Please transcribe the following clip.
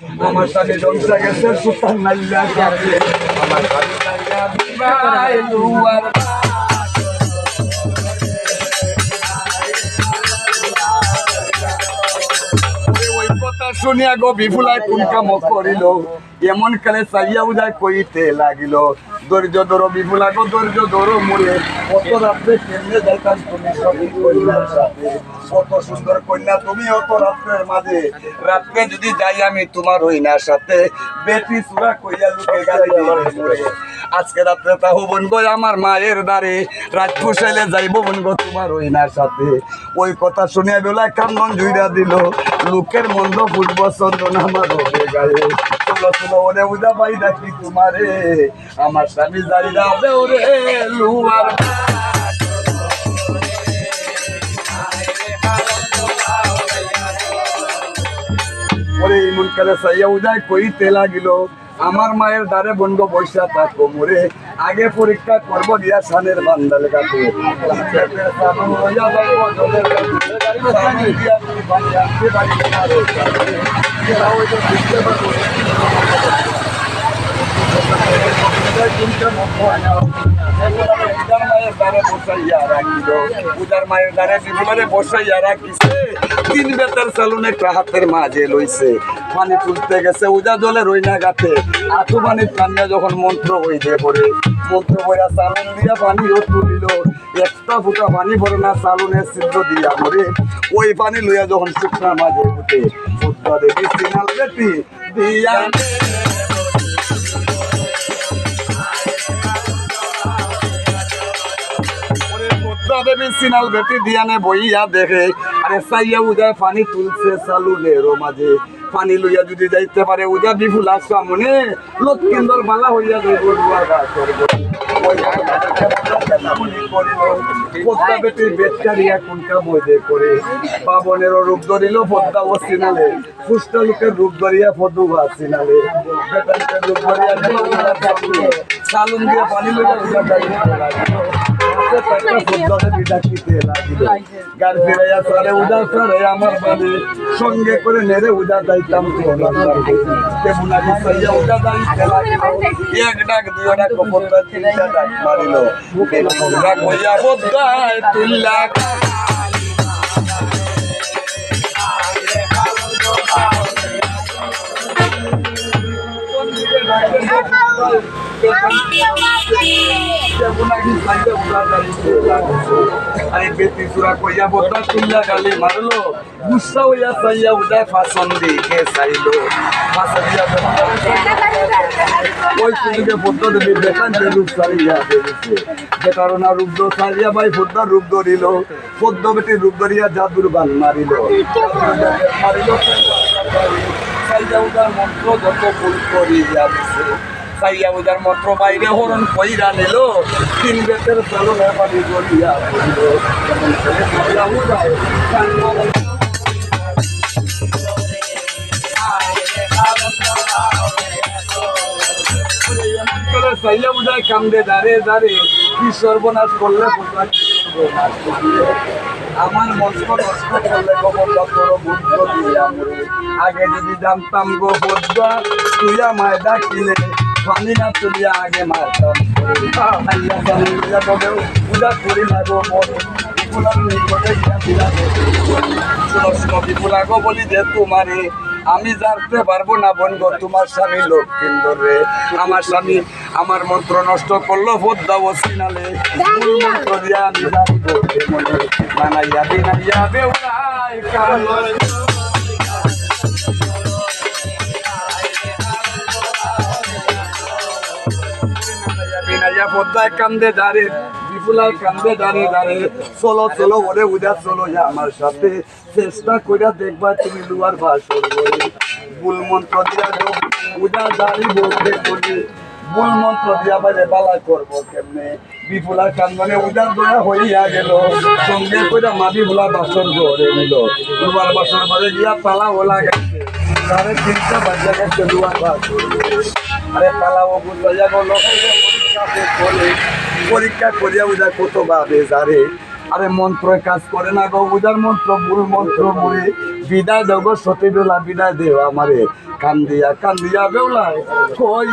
আমার সাথে জলসা গেছে সুতার নাইয়া কাছে আমার সাথে নাইয়া বিবাই দুয়ার ওই কথা শুনিয়া গো বিপুলায় কোন কাম করিল এমন কালে চাইয়া উজায় কইতে লাগিল ধৈর্য ধরো বিপুলা গো ধৈর্য ধরো মরে কত রাত্রে কেমনে যাইতাম তুমি সবই কন্যার সাথে কত সুন্দর কন্যা তুমি অত রাত্রের মাঝে রাত্রে যদি যাই আমি তোমার হইনার সাথে বেটি সুরা কইয়া লুকে গালি দিলে আজকে রাত্রে তা হবন গো আমার মায়ের দ্বারে রাত পুষাইলে যাইব বোন গো তোমার হইনার সাথে ওই কথা শুনিয়া বেলায় কান্দন জুইরা দিল লোকের মন্দ ফুটব চন্দন আমার হবে গায়ে চলো চলো ওরে উদা পাই ডাকি তোমারে আমার স্বামী জারিরা দেওরে লুয়ার ওরে এমন কালে সাইয়া উদয় কইতে লাগিল আমার মায়ের দ্বারে বনগো বৈশা থাকো মোরে আগে পরীক্ষা করবো দিয়া সানের বান্দাল কাছে পূজার মায়ের দ্বারে বিপুলারে বসাইয়া রাখিছে তিন বেতার সালুন একটা হাতের মাঝে লইছে পানি তুলতে গেছে উজা জলে রইনা গাছে আঁচু পানির কান্না যখন মন্ত্র হইতে পড়ে মন্ত্র বইয়া সালুন দিয়া পানিও তুলিল একটা ফুটা পানি পড়ে না সালুনের সিদ্ধ দিয়া পড়ে ওই পানি লইয়া যখন শুকনা মাঝে উঠে উত্তর দেবী সিনাল বেটি দিয়া দেবী সিনাল বেটি দিয়ানে বইয়া দেখে আরে সাইয়া উজায় পানি তুলছে সালুনের মাঝে পানি লইয়া যদি যাইতে পারে উজা বিপুলা সামনে লক্ষ্মীন্দর বালা হইয়া যাইব পদ্মা বেটির বেটকারিয়া কোনটা বইদে করে পাবনেরও রূপ ধরিল পদ্মা ও সিনালে পুষ্ট লোকের রূপ ধরিয়া পদু বা সিনালে বেটারিকের রূপ ধরিয়া সালুন দিয়ে পানি লইয়া উজা যাইতে লাগিল সঙ্গে করে নেড়ে উজা যাইতাম এক ডাক দুই ডাক তিনটা ডাক মারিল তুল্লা আরে বেটি সুরা কইয়া বদলা তুল্লা গালে মারলো গুসা হইয়া চাইয়া উদা ফাসন দিকে চাইলো ফাসন দিয়া ওই কুলিকে বদলা দেবী বেকান যে রূপ চালিয়া বেরিয়েছে বেকার না রূপ চালিয়া ভাই বদলা রূপ ধরিল পদ্ম বেটি রূপ ধরিয়া জাদুর বান মারিল মারিল চাইয়া উদার মন্ত্র যত ভুল করিয়া দিছে সাইয়া উদার মন্ত্র বাইরে হরণ কইরা নিল তিন বেতের চালনে পানি গড়িয়া পড়িল সাইয়া উদার কান্দে দাঁড়ে দাঁড়ে কি সর্বনাশ করলে আমার মন্ত্র নষ্ট করলে খবর বড় বুদ্ধ দিয়া আগে যদি জানতাম গো বদ্ধা তুই আমায় ডাকিলে পানি না তুলিয়া আগে মারতাম পূজা করি না গো বিপুলা গো বলি যে তোমারে আমি জানতে পারবো না বোন গো তোমার স্বামী লক্ষ্মীন্দর রে আমার স্বামী আমার মন্ত্র নষ্ট করলো পদ্মা ও সিনালে মন্ত্র দিয়া আমি জানবো মনে মানাইয়া বিনাইয়া বেউলাই কালো পদ্মায় কান্দে দাঁড়ে বিপুলায় কান্দে দাঁড়িয়ে দাঁড়িয়ে চলো চলো ওরে উদা চলো আমার সাথে চেষ্টা কইরা দেখবা তুমি লুয়ার ভাষণ ভুল মন্ত্র দিয়া উদা দাঁড়ি বলতে করি ভুল মন্ত্র দিয়া বাইরে বালা করবো কেমনে বিপুলার কান্দনে উদার দয়া হইয়া গেল সঙ্গে কইরা মাটি ভোলা বাসন ঘরে নিল লুয়ার বাসন ঘরে গিয়া পালা ওলা গেছে 3:30 বাজে গেছে লুয়ার বাসন আরে পালা ও বুঝাইয়া গেল পরীক্ষা করিয়া উদা কত ভাবে যারে আরে মন্ত্র কাজ করে না গো উজার মন্ত্র ভুল মন্ত্র মুড়ি বিদায় দেব গো সতী বেলা বিদায় দেও আমারে কান্দিয়া বেউলায় কই